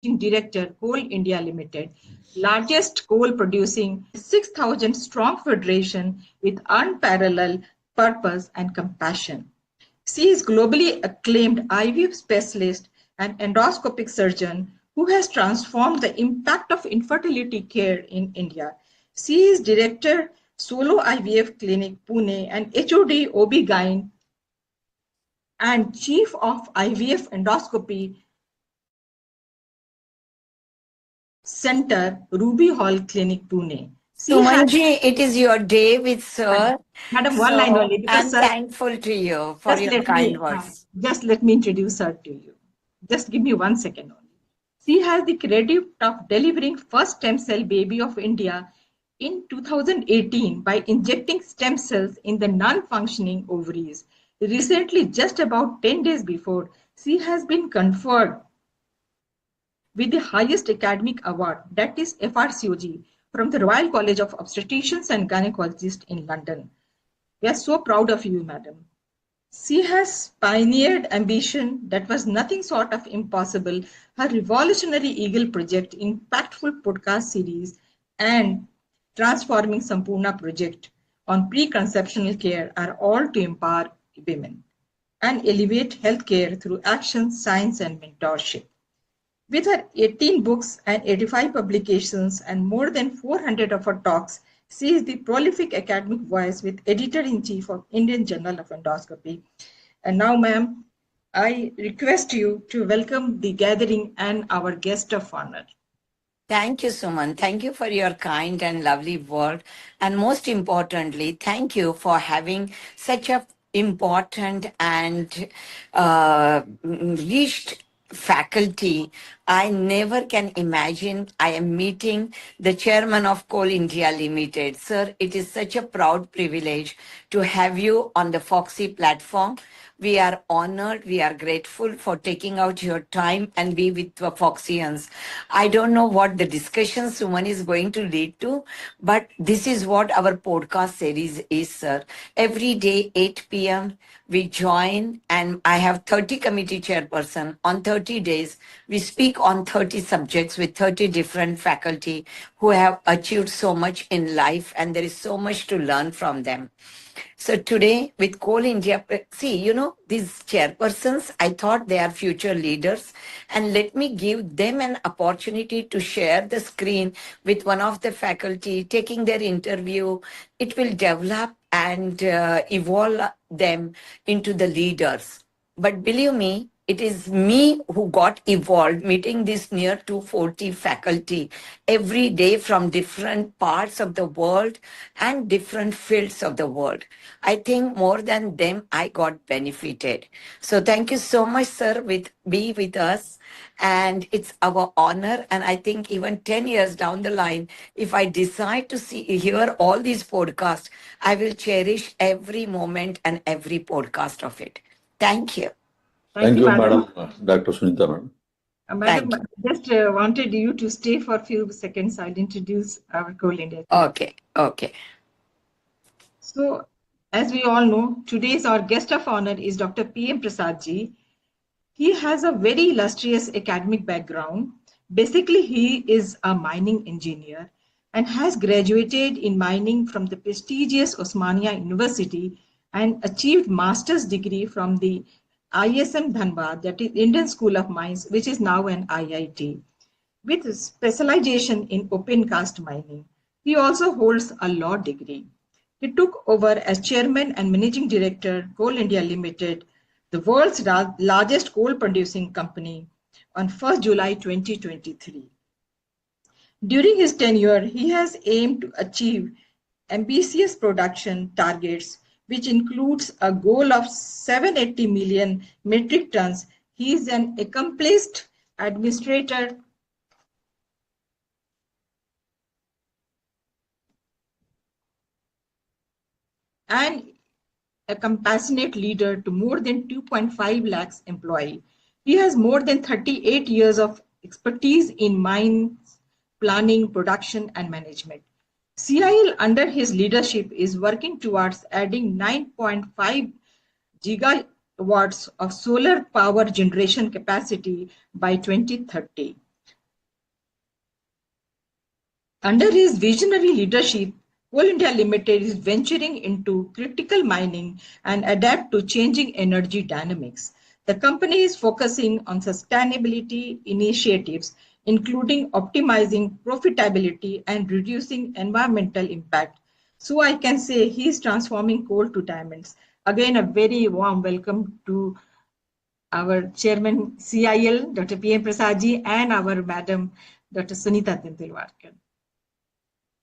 Director, Coal India Limited, largest coal producing 6,000 strong federation with unparalleled purpose and compassion. She is globally acclaimed IVF specialist and endoscopic surgeon who has transformed the impact of infertility care in India. She is director, Solo IVF Clinic, Pune, and HOD OB-GYN and chief of IVF endoscopy Center, Ruby Hall Clinic, Pune. She has, Sumanji, it is your day with sir. Madam, one line So only because I'm sir, thankful to you for just your let kind me words. just let me introduce her to you. Just give me 1 second only. She has the credit of delivering first stem cell baby of India in 2018 by injecting stem cells in the non-functioning ovaries. Recently, just about 10 days before, she has been conferred with the highest academic award, that is FRCOG, from the Royal College of Obstetricians and Gynecologists in London. We are so proud of you, madam. She has pioneered ambition that was nothing short of impossible. Her revolutionary Eagle project, impactful podcast series, and transforming Sampurna project on preconceptional care are all to empower women and elevate healthcare through action, science, and mentorship. With her 18 books and 85 publications and more than 400 of her talks, she is the prolific academic voice with editor-in-chief of Indian Journal of Endoscopy. And now, ma'am, I request you to welcome the gathering and our guest of honor. Thank you, Suman. Thank you for your kind and lovely word. And most importantly, thank you for having such a important and reached faculty. I never can imagine I am meeting the chairman of Coal India Limited. Sir, it is such a proud privilege to have you on the Fogsi platform. We are honored, we are grateful for taking out your time and be with the Foxians. I don't know what the discussion Suman is going to lead to, but this is what our podcast series is, sir. Every day, 8 p.m., we join, and I have 30 committee chairperson. On 30 days, we speak on 30 subjects with 30 different faculty who have achieved so much in life, and there is so much to learn from them. So today with Coal India, see, these chairpersons, I thought they are future leaders, and let me give them an opportunity to share the screen with one of the faculty, taking their interview. It will develop and evolve them into the leaders. But believe me, it is me who got evolved meeting this near 240 faculty every day from different parts of the world and different fields of the world. I think more than them, I got benefited. So thank you so much, sir, be with us. And it's our honor. And I think even 10 years down the line, if I decide to hear all these podcasts, I will cherish every moment and every podcast of it. Thank you. Thank Thank you, you, madam. Madam Dr. Sunita, Madam. Madam, Thank you. just wanted you to stay for a few seconds. I'll introduce our Coal India. Okay. Okay. So, as we all know, today's our guest of honor is Dr. P.M. Prasad ji. He has a very illustrious academic background. Basically, he is a mining engineer and has graduated in mining from the prestigious Osmania University and achieved master's degree from the ISM Dhanbad, that is Indian School of Mines, which is now an IIT, with specialization in open cast mining. He also holds a law degree. He took over as chairman and managing director, Coal India Limited, the world's largest coal producing company, on 1st July 2023. During his tenure, he has aimed to achieve ambitious production targets, which includes a goal of 780 million metric tons. He is an accomplished administrator and a compassionate leader to more than 2.5 lakhs employees. He has more than 38 years of expertise in mines, planning, production, and management. CIL under his leadership is working towards adding 9.5 gigawatts of solar power generation capacity by 2030. Under his visionary leadership, Coal India Limited is venturing into critical mining and adapt to changing energy dynamics. The company is focusing on sustainability initiatives, including optimizing profitability and reducing environmental impact. So I can say he is transforming coal to diamonds. Again, a very warm welcome to our chairman CIL, Dr. P.M. Prasadji, and our madam, Dr. Sunita Tandulwadkar.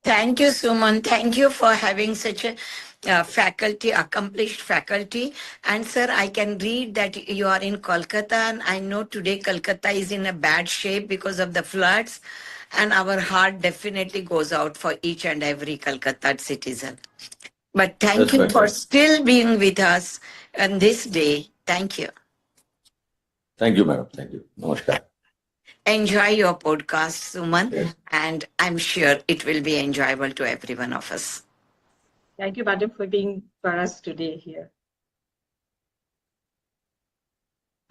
Thank you, Suman. Thank you for having such a faculty, accomplished faculty. And sir, I can read that you are in Kolkata, and I know today Kolkata is in a bad shape because of the floods. And our heart definitely goes out for each and every Kolkata citizen. But thank That's you right. for still being with us on this day. Thank you. Thank you, madam. Thank you. Namaskar. Enjoy your podcast, Suman, Yes. and I'm sure it will be enjoyable to every one of us. Thank you, madam, for being for us today here.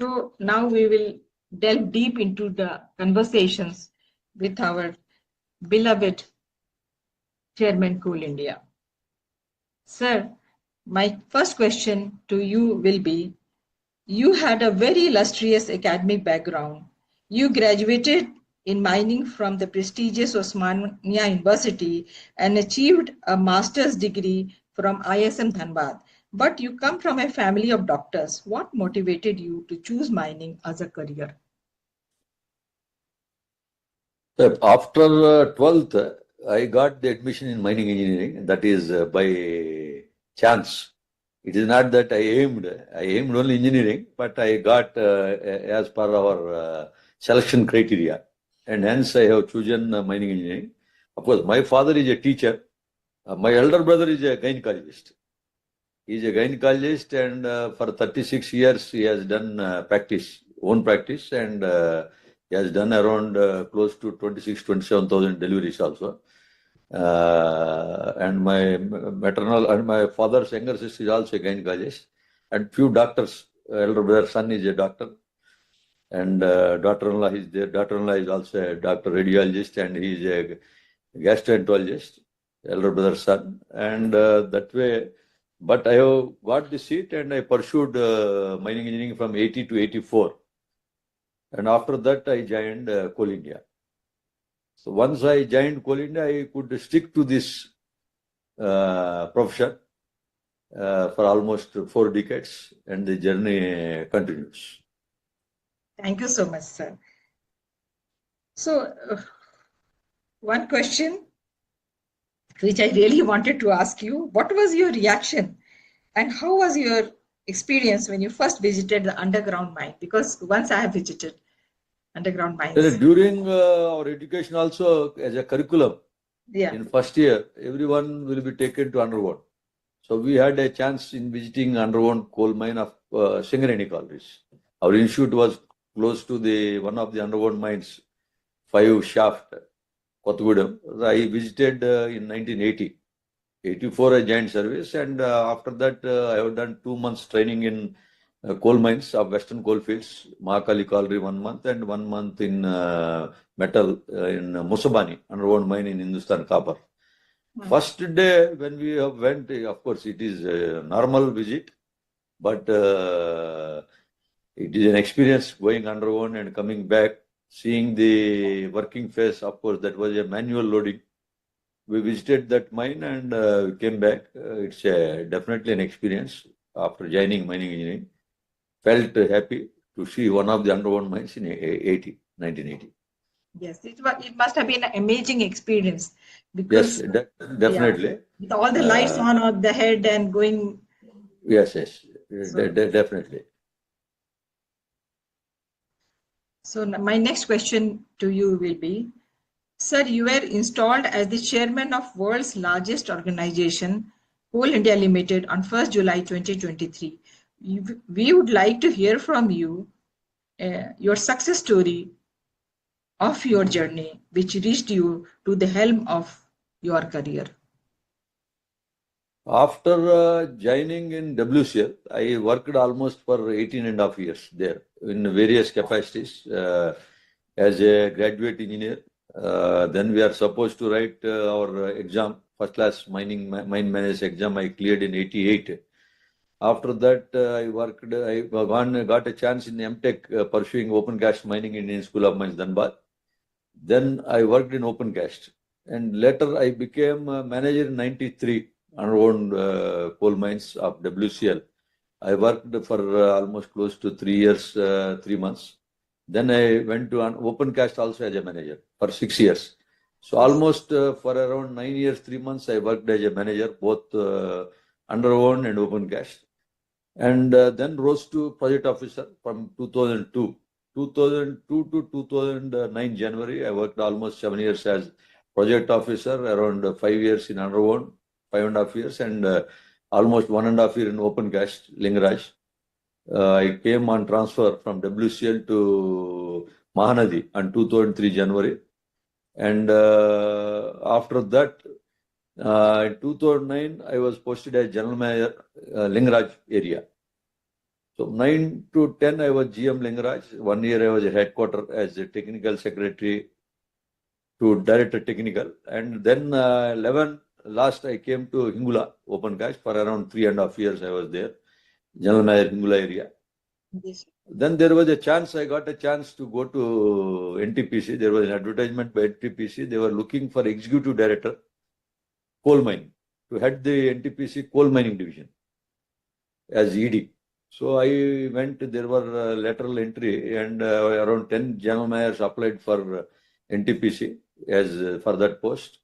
So now we will delve deep into the conversations with our beloved Chairman Coal India. Sir, my first question to you will be, you had a very illustrious academic background. You graduated in mining from the prestigious Osmania University and achieved a master's degree from ISM Dhanbad. But you come from a family of doctors. What motivated you to choose mining as a career? After 12th, I got the admission in mining engineering. That is by chance. It is not that I aimed. I aimed only engineering, but I got as per our selection criteria. And hence I have chosen mining engineering. Of course, my father is a teacher. My elder brother is a gynecologist. He is a gynecologist, and for 36 years he has done own practice, and he has done around close to 27,000 deliveries also. And my maternal and my father's younger sister is also a gynecologist, and few doctors. Elder brother son is a doctor, and daughter-in-law is there. Daughter-in-law is also a doctor radiologist, and he is a gastroenterologist. Elder brother son, and that way. But I have got the seat, and I pursued mining engineering from 80 to 84. And after that, I joined Coal India. So once I joined Coal India, I could stick to this profession for almost 4 decades, and the journey continues. Thank you so much, sir. So, one question which I really wanted to ask you, what was your reaction and how was your experience when you first visited the underground mine? Because once I have visited underground mines. During our education also, as a curriculum, in first year, everyone will be taken to underground. So we had a chance in visiting underground coal mine of Singareni collieries. Our institute was close to one of the underground mines, 5 shaft, Kothagudem. I visited in 1980. 84 I joined service, and after that I have done 2 months training in coal mines of western coal fields, Mahakali colliery 1 month, and 1 month in metal in Musabani, underground mine in Hindustan Copper. First day when we went, of course it is a normal visit, but it is an experience going underground and coming back, seeing the working phase. Of course, that was a manual loading. We visited that mine and came back. It's definitely an experience after joining mining engineering. Felt happy to see one of the underground mines in 1980. Yes, it must have been an amazing experience because yes, definitely. With all the lights on the head and going. Yes, definitely. So my next question to you will be, sir, you were installed as the chairman of world's largest organization, Coal India Limited, on 1st July 2023. We would like to hear from you your success story of your journey, which reached you to the helm of your career. After joining in WCL, I worked almost for 18.5 years there in various capacities as a graduate engineer, Then we are supposed to write our exam, first class mine manager exam. I cleared in 88. After that, I got a chance in MTech pursuing open cast mining in Indian School of Mines, Dhanbad. Then I worked in open cast. And later I became manager in 93 underground coal mines of WCL. I worked for almost close to 3 years, 3 months. Then I went to an open cast also as a manager for 6 years. So almost for around 9 years, 3 months, I worked as a manager, both underground and open cast. And then rose to project officer from 2002. 2002 to 2009 January, I worked almost 7 years as project officer, around 5 years in underground, 5.5 years, and almost 1.5 years in open cast, Lingaraj. I came on transfer from WCL to Mahanadi on 2003 January. And after that, in 2009, I was posted as general manager, Lingaraj area. So 9 to 10, I was GM Lingaraj. 1 year, I was a headquarter as a technical secretary to director technical. And then 11, last I came to Hingula, open cast. For around 3.5 years, I was there, general manager Hingula area. Yes. Then there was a chance, I got a chance to go to NTPC. There was an advertisement by NTPC. They were looking for executive director, coal mining, to head the NTPC coal mining division as ED. So I went, there were lateral entry, and around 10 general managers applied for NTPC as for that post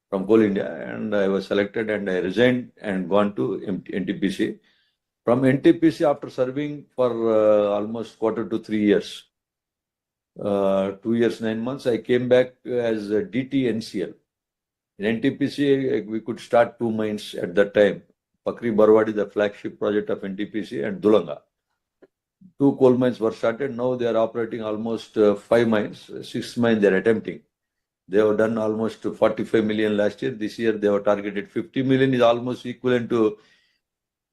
from Coal India, and I was selected, and I resigned and gone to NTPC. From NTPC, after serving for almost quarter to 3 years, 2 years, 9 months, I came back as DT NCL. In NTPC, we could start 2 mines at that time. Pakri Barwadi, the flagship project of NTPC, and Dulanga. 2 coal mines were started. Now they are operating almost 5 mines. 6 mines they are attempting. They have done almost 45 million last year. This year they have targeted 50 million, is almost equivalent to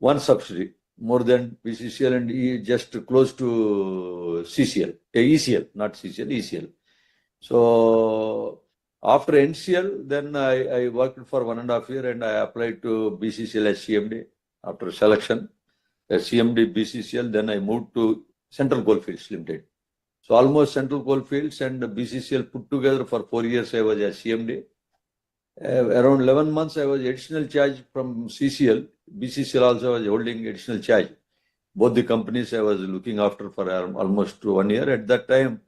1 subsidy, more than BCCL, and just close to CCL, ECL, not CCL, ECL. So after NCL, then I worked for 1.5 years, and I applied to BCCL as CMD. After selection as CMD BCCL, then I moved to Central Coalfields Limited. So almost Central Coalfields and BCCL put together for 4 years, I was as CMD. Around 11 months, I was additional charge from CCL. BCCL also was holding additional charge. Both the companies I was looking after for almost 1 year. At that time,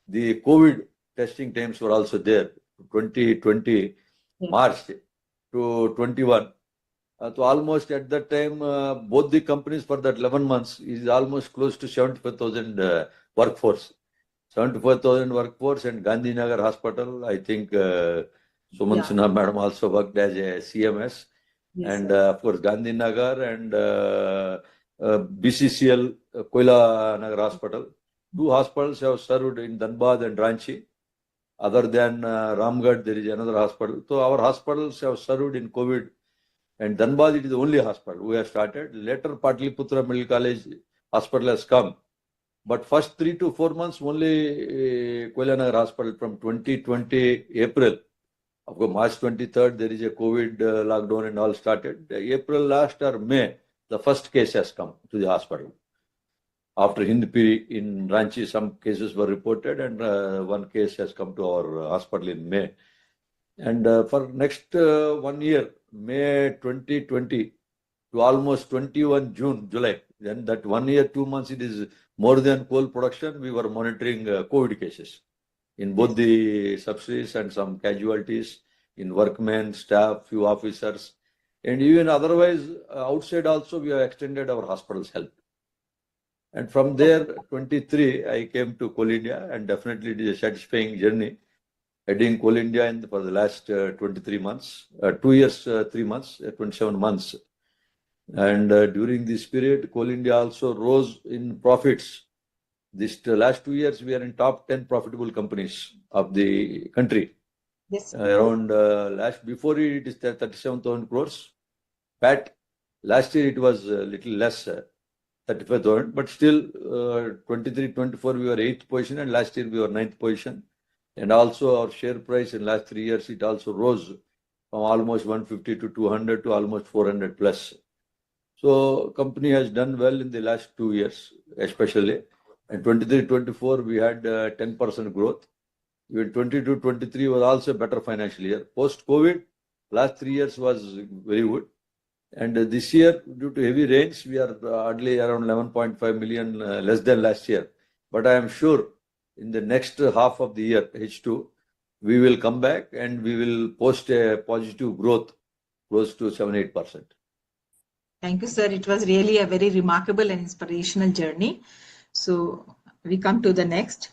the COVID testing times were also there. 2020 March to 21. So almost at that time, both the companies for that 11 months is almost close to 75,000 workforce. 75,000 workforce, and Gandhinagar Hospital, I think Suman Sinha madam also worked as a CMS. Yes, and of course Gandhinagar and BCCL Koila Nagar Hospital. 2 hospitals have served in Dhanbad and Ranchi. Other than Ramgarh, there is another hospital. So our hospitals have served in COVID. And Dhanbad, it is the only hospital we have started. Later, Patliputra Medical College Hospital has come. But first 3 to 4 months, only Koilanagar Hospital from 2020 April. Of course, March 23rd, there is a COVID lockdown and all started. April last or May, the first case has come to the hospital. After Hindpiri in Ranchi, some cases were reported, and 1 case has come to our hospital in May. And for next 1 year, May 2020 to almost 21 July, then that 1 year, 2 months, it is more than coal production. We were monitoring COVID cases in both the subsidiaries, and some casualties in workmen, staff, few officers, and even otherwise outside also we have extended our hospital's help. And from there, 23, I came to Coal India, and definitely it is a satisfying journey. Heading Coal India for the last 23 months, 2 years, 3 months, 27 months. And during this period, Coal India also rose in profits. This last 2 years, we are in top 10 profitable companies of the country. Yes. Around before it is 37,000 crores. PAT, last year it was a little less, 35,000, but still 23, 24, we were 8th position, and last year we were 9th position. And also our share price in last 3 years, it also rose from almost 150 to 200 to almost 400 plus. So company has done well in the last 2 years, especially. And 23-24, we had 10% growth. Even 22-23 was also a better financial year. Post-COVID, last 3 years was very good. And this year, due to heavy rains, we are hardly around 11.5 million less than last year. But I am sure in the next half of the year, H2, we will come back and we will post a positive growth close to 7-8%. Thank you, sir. It was really a very remarkable and inspirational journey. So we come to the next.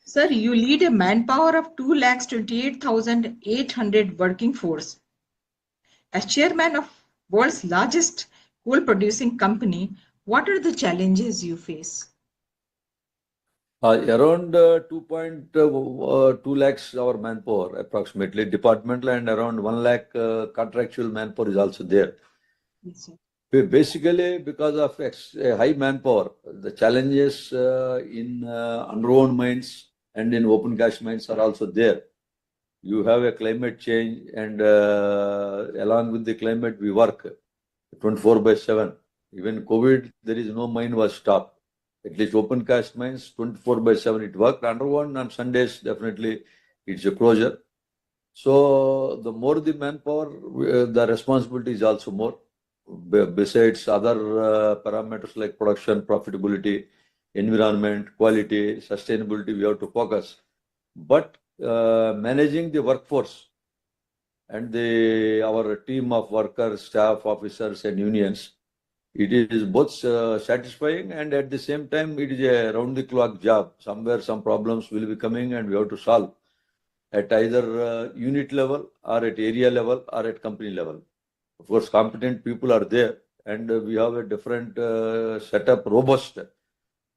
Sir, you lead a manpower of 2,28,800 working force. As chairman of world's largest coal producing company, what are the challenges you face? Around 2.2 lakhs our manpower approximately departmental, and around 1 lakh contractual manpower is also there. Yes, sir. Basically, because of high manpower, the challenges in underground mines and in open cast mines are also there. You have a climate change, and along with the climate, we work 24/7. Even COVID, there is no mine was stopped. At least open cast mines, 24/7 it worked. Underground on Sundays, definitely it's a closure. So the more the manpower, the responsibility is also more. Besides other parameters like production, profitability, environment, quality, sustainability, we have to focus. But managing the workforce and our team of workers, staff, officers, and unions, it is both satisfying, and at the same time, it is a round-the-clock job. Somewhere some problems will be coming and we have to solve at either unit level or at area level or at company level. Of course, competent people are there, and we have a different setup, robust.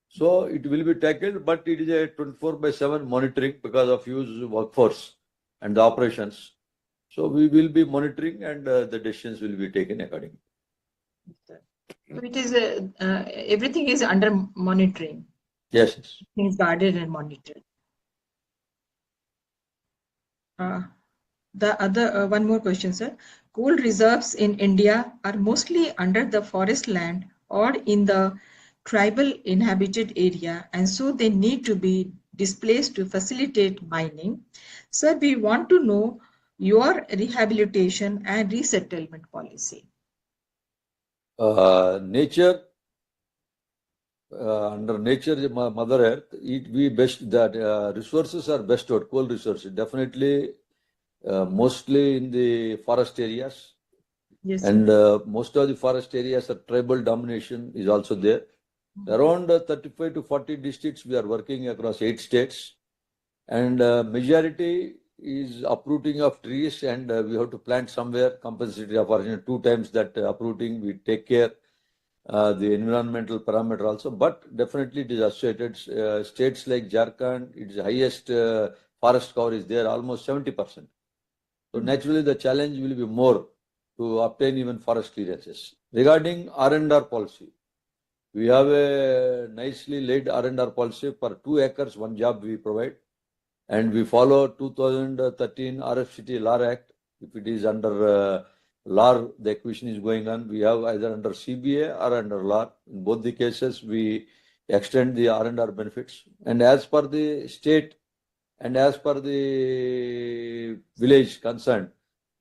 So it will be tackled, but it is a 24/7 monitoring because of huge workforce and the operations. So we will be monitoring, and the decisions will be taken accordingly. So it is everything is under monitoring. Yes. Things guarded and monitored. The other one more question, sir. Coal reserves in India are mostly under the forest land or in the tribal inhabited area, and so they need to be displaced to facilitate mining. Sir, we want to know your rehabilitation and resettlement policy. Nature, under nature, Mother Earth, we best that resources are bestowed, coal resources, definitely, mostly in the forest areas. Yes. And most of the forest areas are tribal domination is also there. Around 35 to 40 districts, we are working across 8 states. And majority is uprooting of trees, and we have to plant somewhere, compensatory opportunity 2 times that uprooting. We take care the environmental parameter also, but definitely it is associated. States like Jharkhand, its highest forest cover is there, almost 70%. So naturally the challenge will be more to obtain even forest clearances. Regarding R&R policy, we have a nicely laid R&R policy for 2 acres, 1 job we provide. And we follow 2013 RFCT Law Act. If it is under law, the acquisition is going on. We have either under CBA or under law. In both the cases, we extend the R&R benefits. And as per the state and as per the village concerned,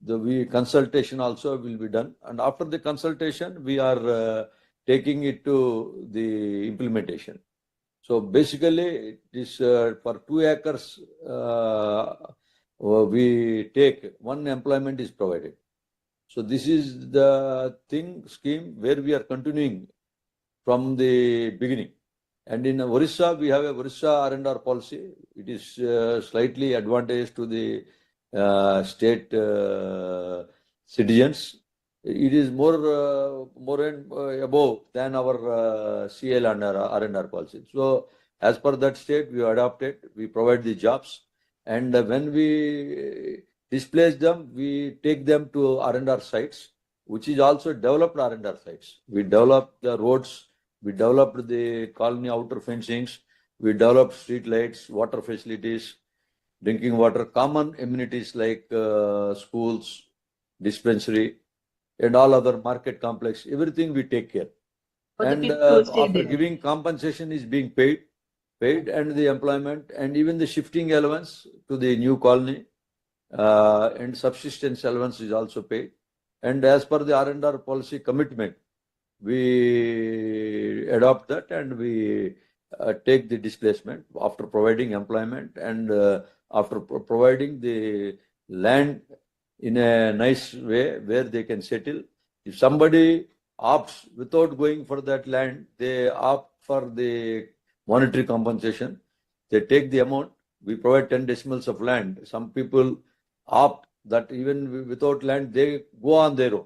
the consultation also will be done. And after the consultation, we are taking it to the implementation. So basically, it is for 2 acres, we take 1 employment is provided. So this is the scheme where we are continuing from the beginning. And in Orissa, we have a Orissa R&R policy. It is slightly advantageous to the state citizens. It is more and above than our CL and R&R policy. So as per that state, we adopt it. We provide the jobs, and when we displace them, we take them to R&R sites, which is also developed R&R sites. We develop the roads We developed the colony outer fencings. We developed street lights, water facilities, drinking water, common amenities like schools, dispensary, and all other market complex. Everything we take care. And after giving compensation is being paid, and the employment and even the shifting allowance to the new colony and subsistence allowance is also paid. And as per the R&R policy commitment, we adopt that and we take the displacement after providing employment and after providing the land in a nice way where they can settle. If somebody opts without going for that land, they opt for the monetary compensation. They take the amount. We provide 10 decimals of land. Some people opt that even without land, they go on their own.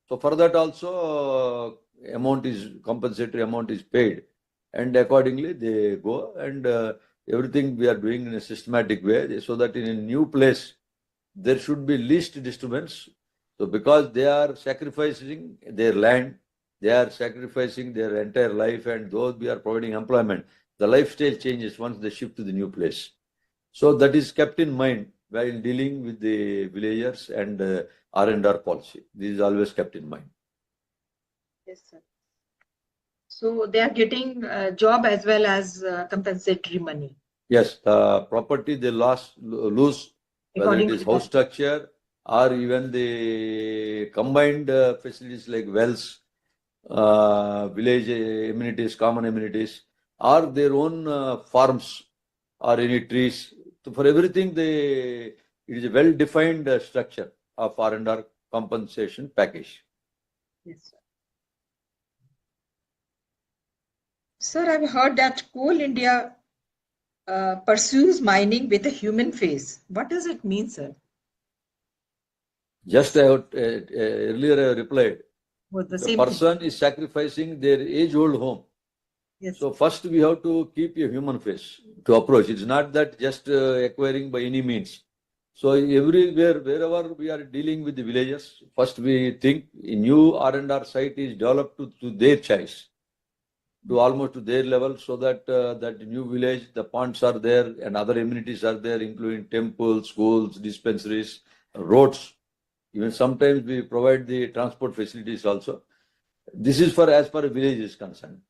So for that also compensatory amount is paid, and accordingly they go, and everything we are doing in a systematic way so that in a new place there should be least disturbance. So because they are sacrificing their land, they are sacrificing their entire life, and though we are providing employment, the lifestyle changes once they shift to the new place. So that is kept in mind while dealing with the villagers and R&R policy. This is always kept in mind. Yes, sir. So they are getting job as well as compensatory money. Yes, the property they lose, whether it is house structure or even the combined facilities like wells, village amenities, common amenities, or their own farms or any trees. So for everything, it is a well-defined structure of R&R compensation package. Yes, sir. Sir, I've heard that Coal India pursues mining with a human face. What does it mean, sir? Just earlier I replied. The person is sacrificing their age-old home. Yes. So first we have to keep a human face to approach. It's not that just acquiring by any means. So everywhere, wherever we are dealing with the villagers, first we think a new R&R site is developed to their choice, to almost to their level, so that that new village, the ponds are there and other amenities are there, including temples, schools, dispensaries, roads. Even sometimes we provide the transport facilities also. This is for as far as village is concerned.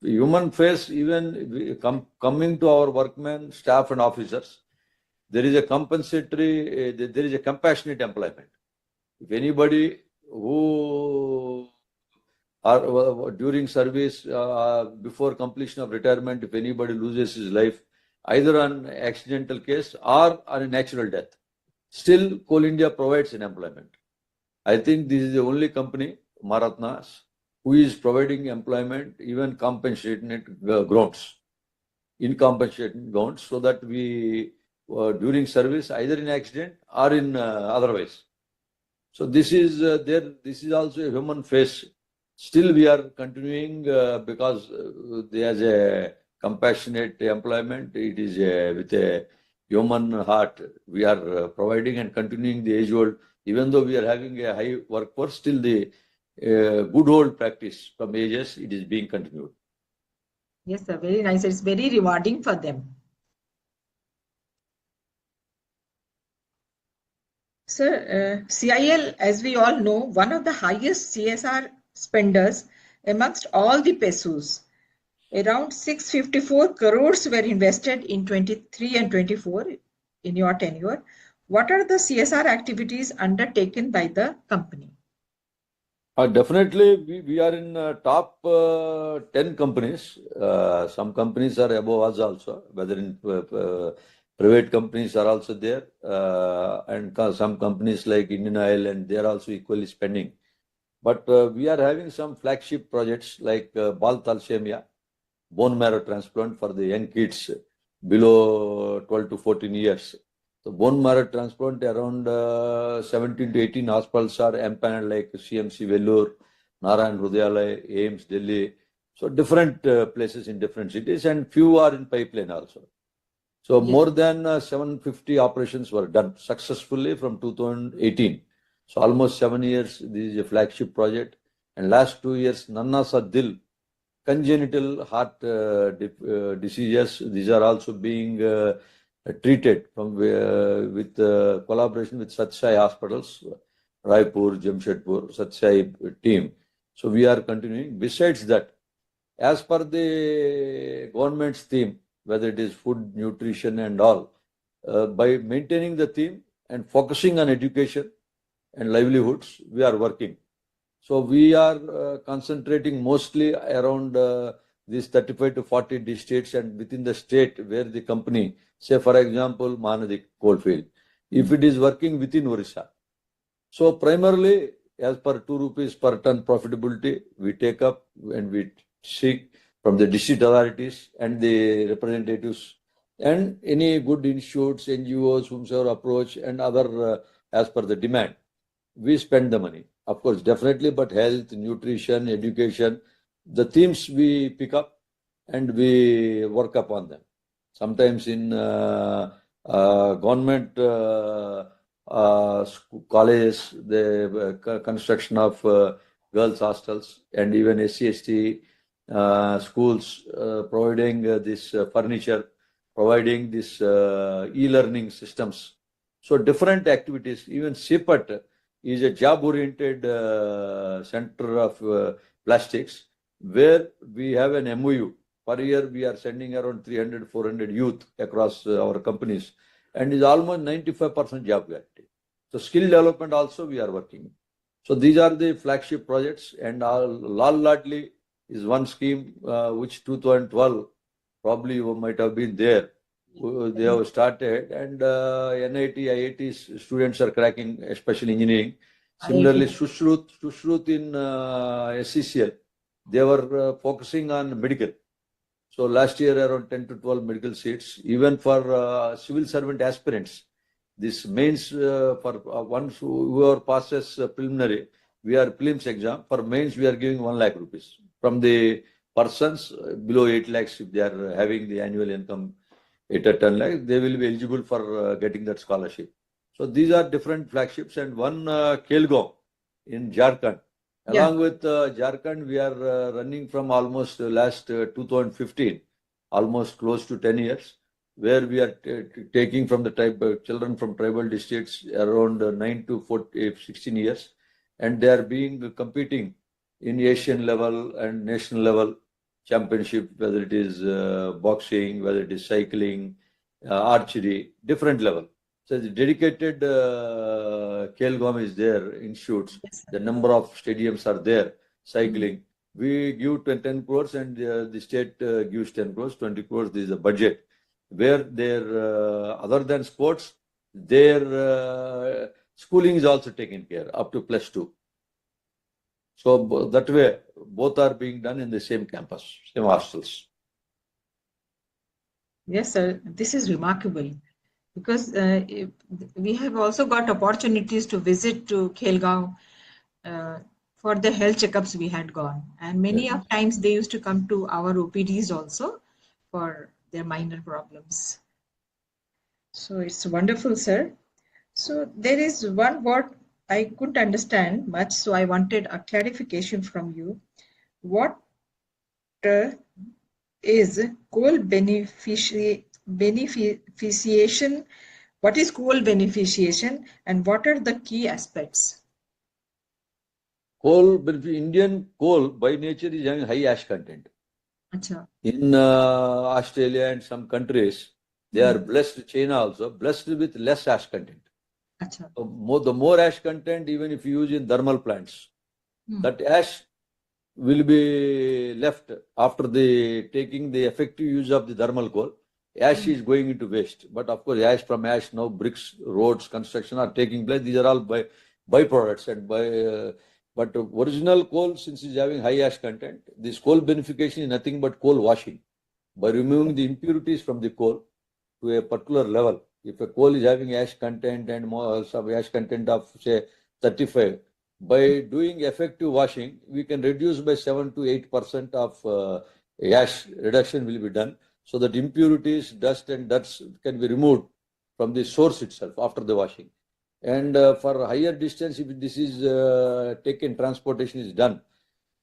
The human face, even coming to our workmen, staff and officers, there is a compensatory, there is a compassionate employment. If anybody who are during service, before completion of retirement, if anybody loses his life, either on accidental case or on a natural death, still Coal India provides an employment. I think this is the only company, Maratnas, who is providing employment, even compensation grounds, in compensation grounds, so that we, during service, either in accident or in otherwise. So this is this is also a human face. Still we are continuing because there's a compassionate employment. It is with a human heart. We are providing and continuing the age-old. Even though we are having a high workforce, still the good old practice from ages, it is being continued. Yes, sir. Very nice. It's very rewarding for them. Sir, CIL, as we all know, one of the highest CSR spenders amongst all the PESUs. Around 654 crores were invested in 23 and 24 in your tenure. What are the CSR activities undertaken by the company? Definitely, we are in top 10 companies. Some companies are above us also, whether in private companies are also there, and some companies like Indian Oil, and they are also equally spending. But we are having some flagship projects like Bal Thalassemia, bone marrow transplant for the young kids below 12 to 14 years. So bone marrow transplant, around 17 to 18 hospitals are empaneled, like CMC Vellore, Narayan Hrudayalaya, AIIMS Delhi. So different places in different cities, and few are in pipeline also. So yes, more than 750 operations were done successfully from 2018. So almost 7 years, this is a flagship project. And last 2 years, Nanna Sa Dil congenital heart diseases. These are also being treated from with collaboration with Satsai hospitals, Raipur, Jamshedpur, Satsai team. So we are continuing. Besides that, as per the government's theme, whether it is food, nutrition and all, by maintaining the theme and focusing on education and livelihoods, we are working. So we are concentrating mostly around these 35 to 40 districts and within the state where the company, say for example, Manadik coalfield, if it is working within Orissa. So primarily, as per 2 rupees per ton profitability, we take up and we seek from the district authorities and the representatives and any good institutes, NGOs, whomsoever approach and other as per the demand, we spend the money. Of course, definitely, but health, nutrition, education, the themes we pick up and we work upon them. Sometimes in government colleges, the construction of girls' hostels and even SC/ST schools providing this furniture, providing this e-learning systems. So different activities, even CPAT is a job-oriented center of plastics where we have an MOU. Per year, we are sending around 300, 400 youth across our companies and is almost 95% job guarantee. So skill development also we are working. So these are the flagship projects, and Lal Ladli is one scheme which 2012 probably you might have been there. They have started, and NIT, IIT students are cracking, especially engineering. Similarly, Shushruth in SCCL, they were focusing on medical. So last year around 10 to 12 medical seats, even for civil servant aspirants. This mains for ones who passes preliminary, we are prelims exam. For mains, we are giving 1 lakh rupees. From the persons below 8 lakhs, if they are having the annual income 8 or 10 lakhs, they will be eligible for getting that scholarship. So these are different flagships, and one Kelgaon in Jharkhand. Along with Jharkhand, we are running from almost last 2015, almost close to 10 years, where we are taking from the children from tribal districts around 9 to 16 years, and they are being competing in Asian level and national level championship, whether it is boxing, whether it is cycling, archery, different level. So the dedicated Kelgaon is there, institutes. The number of stadiums are there, cycling. We give 10 crores and the state gives 10 crores, 20 crores. This is the budget where their, other than sports, their schooling is also taken care up to +2. So that way, both are being done in the same campus, same hostels. Yes, sir. This is remarkable because we have also got opportunities to visit to Khelgaon for the health checkups we had gone. And many of times they used to come to our OPDs also for their minor problems. So it's wonderful, sir. So there is one word I couldn't understand much, so I wanted a clarification from you. What is coal beneficiation? What is coal beneficiation, and what are the key aspects? Indian coal by nature is having high ash content. Achha. In Australia and some countries, they are blessed, China also, blessed with less ash content. Achha. So the more ash content, even if you use in thermal plants, that ash will be left after taking the effective use of the thermal coal. Ash is going into waste. But of course, ash now bricks, roads, construction are taking place. These are all byproducts. And but original coal, since it's having high ash content, this coal beneficiation is nothing but coal washing. By removing the impurities from the coal to a particular level, if a coal is having ash content and more some ash content of say 35, by doing effective washing, we can reduce by 7 to 8% of ash reduction will be done, so that impurities, dust and dirt can be removed from the source itself after the washing. And for higher distance, if this is taken, transportation is done,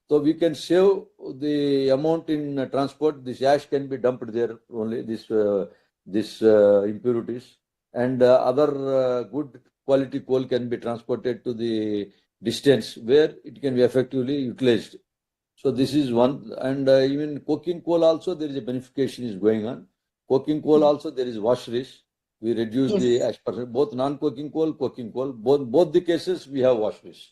So we can save the amount in transport. This ash can be dumped there only, this impurities. And other good quality coal can be transported to the distance where it can be effectively utilized. So this is one. And even coking coal also, there is a benefication is going on. Coking coal also, there is washeries. We reduce the ash percent. Both non-coking coal, coking coal, both the cases we have washeries.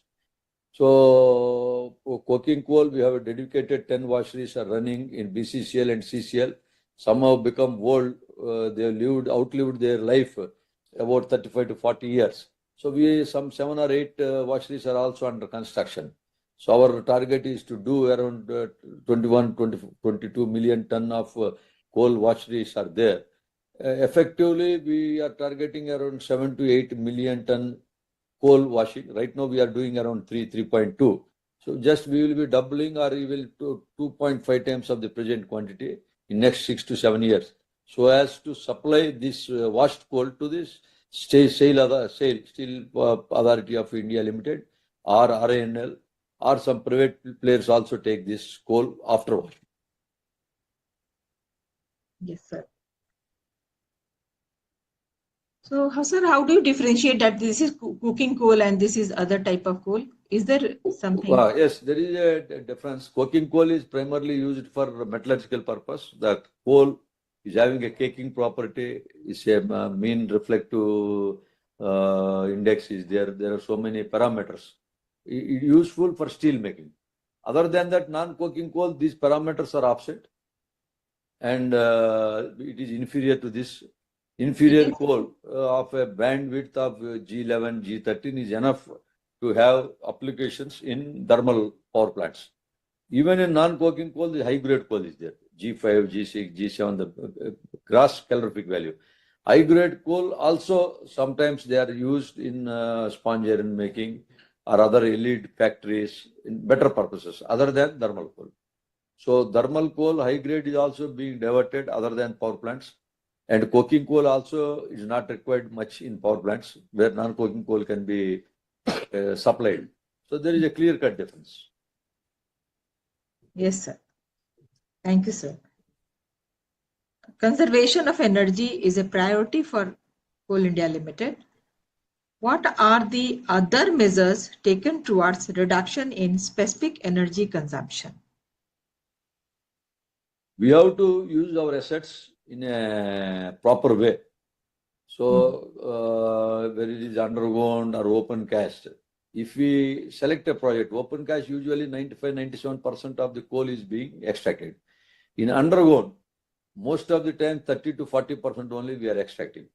So for coking coal, we have a dedicated 10 washeries are running in BCCL and CCL. Some have become old. They have outlived their life about 35 to 40 years. So some 7 or 8 washeries are also under construction. So our target is to do around 22 million ton of coal washeries are there. Effectively, we are targeting around 7 to 8 million ton coal washing. Right now, we are doing around 3.2. So just we will be doubling or we will do 2.5 times of the present quantity in next 6 to 7 years. So as to supply this washed coal to this Steel Authority of India Limited or RANL or some private players also take this coal after washing. Yes, sir. So, sir, how do you differentiate that this is coking coal and this is other type of coal? Is there something? Yes, there is a difference. Coking coal is primarily used for metallurgical purpose. The coal is having a caking property, is a mean reflective index is there. There are so many parameters. Useful for steel making. Other than that, non-coking coal, these parameters are absent. And it is inferior to this. Inferior coal of a bandwidth of G11, G13 is enough to have applications in thermal power plants. Even in non-coking coal, the high-grade coal is there. G5, G6, G7, the gross calorific value. High-grade coal also, sometimes they are used in sponge iron making or other elite factories in better purposes other than thermal coal. So thermal coal, high-grade is also being diverted other than power plants. And coking coal also is not required much in power plants where non-coking coal can be supplied. So there is a clear-cut difference. Yes, sir. Thank you, sir. Conservation of energy is a priority for Coal India Limited. What are the other measures taken towards reduction in specific energy consumption? We have to use our assets in a proper way. So whether it is underground or open cast, if we select a project, open cast usually 95-97% of the coal is being extracted. In underground, most of the time 30 to 40% only we are extracting.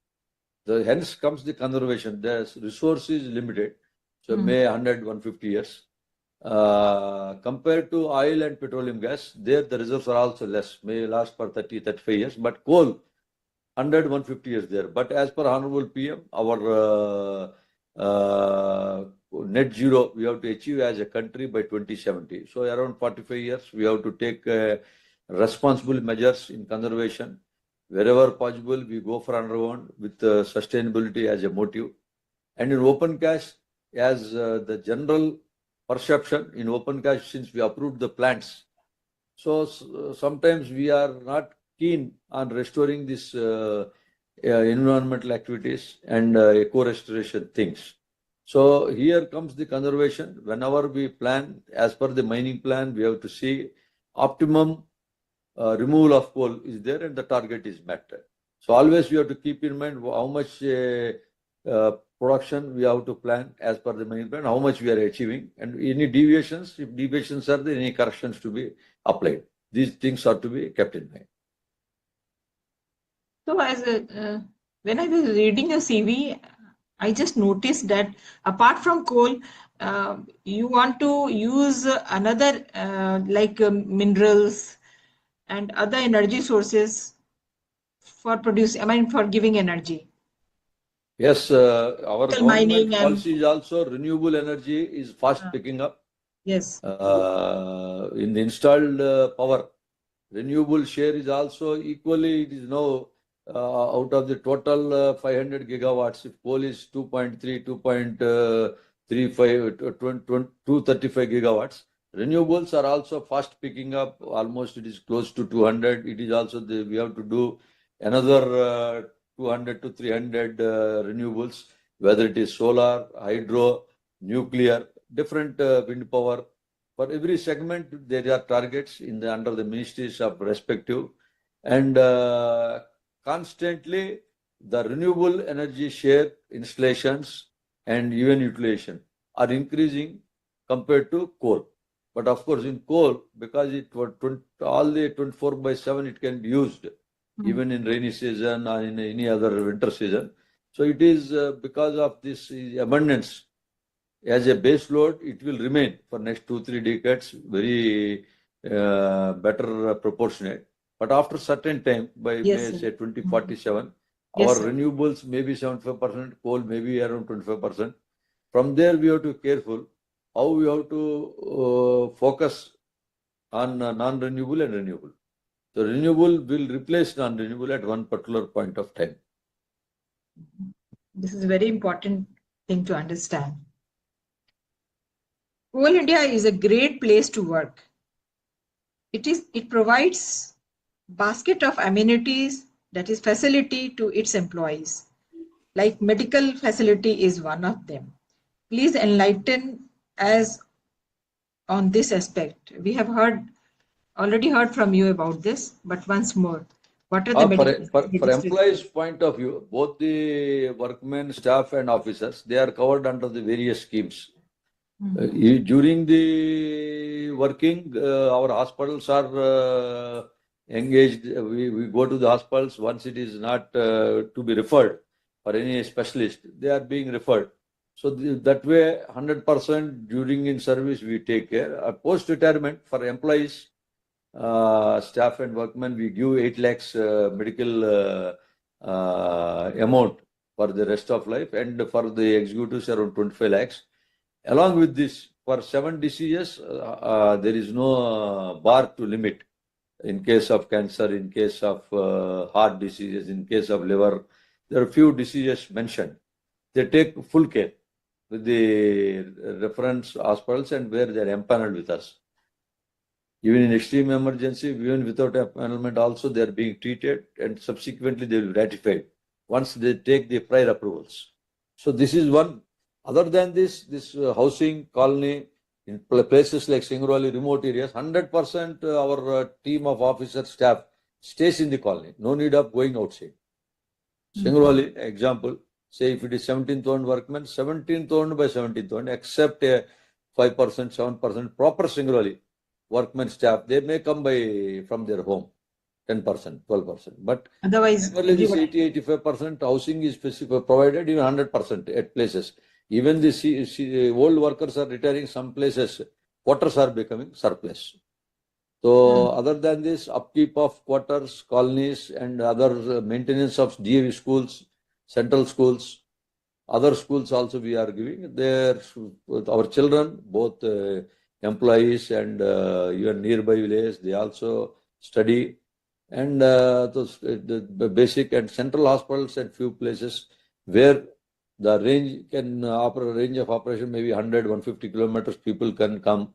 Hence comes the conservation. The resource is limited, so may 100-150 years. Compared to oil and petroleum gas, there the reserves are also less, may last for 30-35 years. But coal, 100-150 years there. But as per Honorable PM, our net zero we have to achieve as a country by 2070. So around 45 years, we have to take responsible measures in conservation. Wherever possible, we go for underground with sustainability as a motive. And in open cast, as the general perception in open cast, since we approved the plants, so sometimes we are not keen on restoring this environmental activities and eco-restoration things. So here comes the conservation. Whenever we plan, as per the mining plan, we have to see optimum removal of coal is there and the target is met. So always we have to keep in mind how much production we have to plan as per the mining plan, how much we are achieving, and any deviations, if deviations are there, any corrections to be applied. These things are to be kept in mind. So as when I was reading your CV, I just noticed that apart from coal, you want to use another like minerals and other energy sources for producing, for giving energy. Yes, our government Mining policy is also renewable energy is fast picking up. Yes. In the installed power, renewable share is also equally, it is now out of the total 500 gigawatts, if coal is 2.3, 2.35, 235 gigawatts, Renewables are also fast picking up. Almost it is close to 200. It is also we have to do another 200 to 300 renewables, whether it is solar, hydro, nuclear, different wind power. For every segment, there are targets under the ministries of respective, and constantly the renewable energy share installations and even utilization are increasing compared to coal. But of course, in coal, because it was all the 24/7, it can be used even in rainy season or in any other winter season. So it is because of this abundance as a base load, it will remain for next 2-3 decades very better proportionate. But after certain time, by Yes, may sir. say 2047, Yes, our sir. renewables may be 75%, coal may be around 25%. From there, we have to be careful how we have to focus on non-renewable and renewable. So renewable will replace non-renewable at one particular point of time. This is a very important thing to understand. Coal India is a great place to work. It provides basket of amenities, that is facility to its employees. Like medical facility is one of them. Please enlighten us on this aspect. We have already heard from you about this, but once more, what are the medical For facilities? employees' point of view, both the workmen, staff, and officers, they are covered under the various schemes. During the working, our hospitals are engaged. We go to the hospitals once it is not to be referred for any specialist, they are being referred. So that way, 100% during in service, we take care. Post-retirement, for employees, staff and workmen, we give 8 lakhs medical amount for the rest of life, and for the executives around 25 lakhs. Along with this, for 7 diseases, there is no bar to limit. In case of cancer, in case of heart diseases, in case of liver, there are few diseases mentioned. They take full care with the reference hospitals and where they are empaneled with us. Even in extreme emergency, even without empanelment also, they are being treated, and subsequently they will be ratified once they take the prior approvals. So this is one. Other than this housing colony in places like Singrauli, remote areas, 100% our team of officers, staff stays in the colony. No need of going outside. Singrauli, example, say if it is 17th owned workmen, 17th owned by 17th owned, except a 5%, 7% proper Singrauli workmen staff, they may come from their home, 10%, 12%. But otherwise, this 80-85% housing is provided, even 100% at places. Even the old workers are retiring, some places, quarters are becoming surplus. So other than this, upkeep of quarters, colonies, and other maintenance of DAV schools, central schools, other schools also we are giving. There, our children, both employees and even nearby villages, they also study. And the basic and central hospitals at few places where the range of operation maybe 100-150 kilometers, people can come.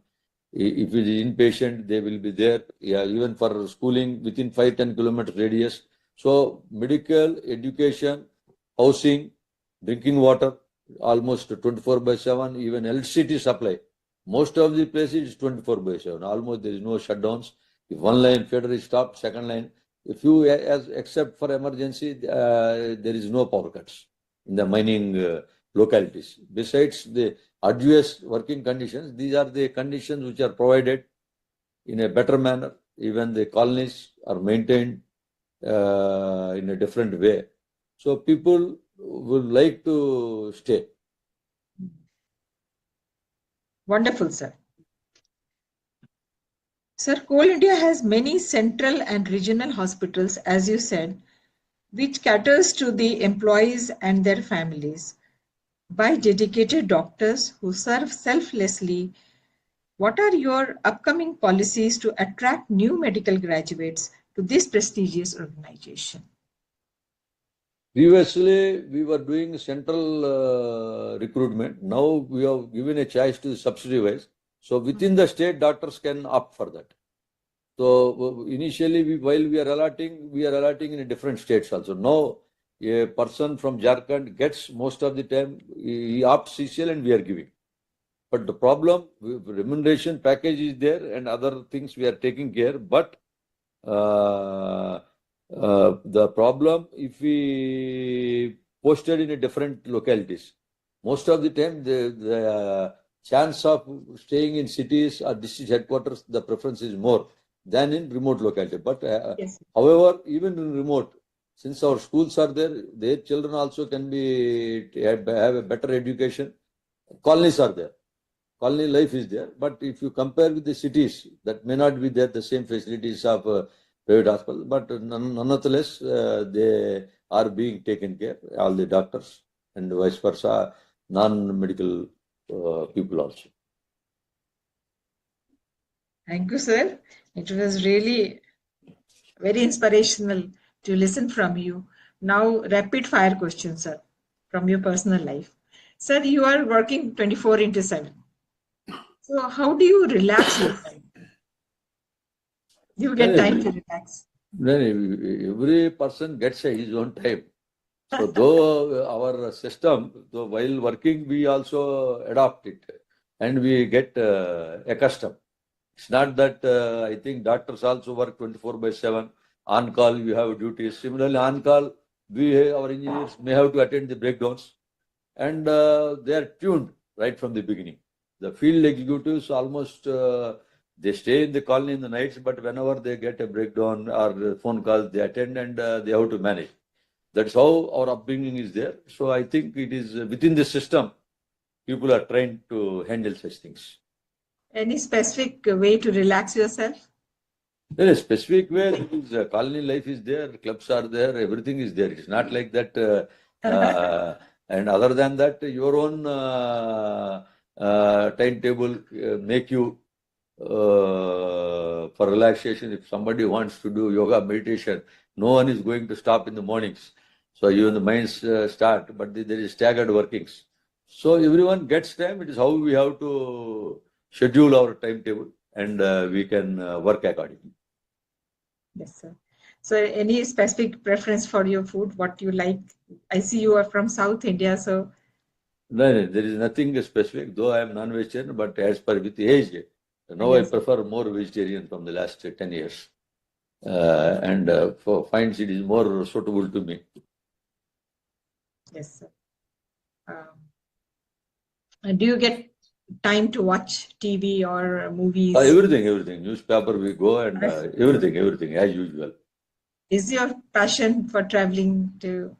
If it is inpatient, they will be there. Yeah, even for schooling within 5-10 kilometers radius. So medical, education, housing, drinking water, almost 24/7. Even electricity supply, most of the places is 24/7. Almost there is no shutdowns. If one line feeder is stopped, second line. If you except for emergency, there is no power cuts in the mining localities. Besides the arduous working conditions, these are the conditions which are provided in a better manner. Even the colonies are maintained in a different way. So people would like to stay. Wonderful, sir. Sir, Coal India has many central and regional hospitals, as you said, which caters to the employees and their families by dedicated doctors who serve selflessly. What are your upcoming policies to attract new medical graduates to this prestigious organization? Previously, we were doing central recruitment. Now we have given a choice to subsidy-wise. So within the state, doctors can opt for that. So initially, while we are allotting in different states also. Now, a person from Jharkhand gets most of the time, he opts CCL and we are giving. But the problem, remuneration package is there and other things we are taking care. But the problem, if we posted in a different localities, most of the time the chance of staying in cities or district headquarters, the preference is more than in remote locality. But Yes. however, even in remote, since our schools are there, their children also can have a better education. Colonies are there. Colony life is there. But if you compare with the cities, that may not be there, the same facilities of private hospital. But nonetheless, they are being taken care, all the doctors and vice versa, non-medical people also. Thank you, sir. It was really very inspirational to listen from you. Now, rapid fire questions, sir, from your personal life. Sir, you are working 24/7. So how do you relax yourself? You get time to relax. Every person gets his own time. So though our system, though while working, we also adopt it and we get accustomed. It's not that I think doctors also work 24/7. On call, you have duties. Similarly, on call, our engineers may have to attend the breakdowns, and they are tuned right from the beginning. The field executives almost they stay in the colony in the nights, but whenever they get a breakdown or phone calls, they attend and they have to manage. That's how our upbringing is there. So I think it is within the system, people are trained to handle such things. Any specific way to relax yourself? In a specific way, colony life is there, clubs are there, everything is there. It's not like that. And other than that, your own timetable make you for relaxation. If somebody wants to do yoga meditation, no one is going to stop in the mornings. So even the minds start, but there is staggered workings. So everyone gets time. It is how we have to schedule our timetable and we can work accordingly. Yes, sir. So any specific preference for your food, what you like? I see you are from South India, so. No, there is nothing specific, though I am non-vegetarian, but as per with age, now yes. I prefer more vegetarian from the last 10 years. And finds it is more suitable to me. Yes, sir. And do you get time to watch TV or movies? Everything. Newspaper we go and everything as usual. Is your passion for traveling to?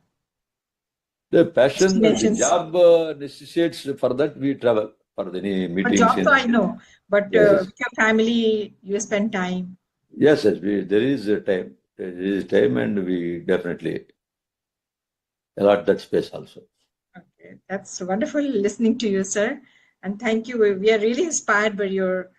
The passion, the job necessitates for that we travel for any meetings. For jobs, I know, but yes. With your family, you spend time. Yes, there is time. There is time, and we definitely allot that space also. Okay, that's wonderful listening to you, sir. And thank you. We are really inspired by your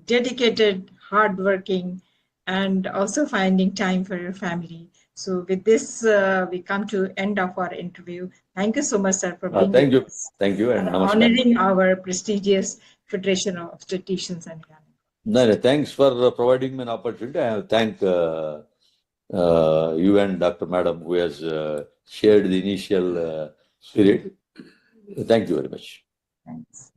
dedicated, hardworking, and also finding time for your family. So with this, we come to end of our interview. Thank you so much, sir, for being with us. Thank you, and honoring our prestigious Federation of Obstetricians and Gynecologists. No, thanks for providing me an opportunity. I thank you and Dr. Madam who has shared the initial spirit. Thank you very much. Thanks.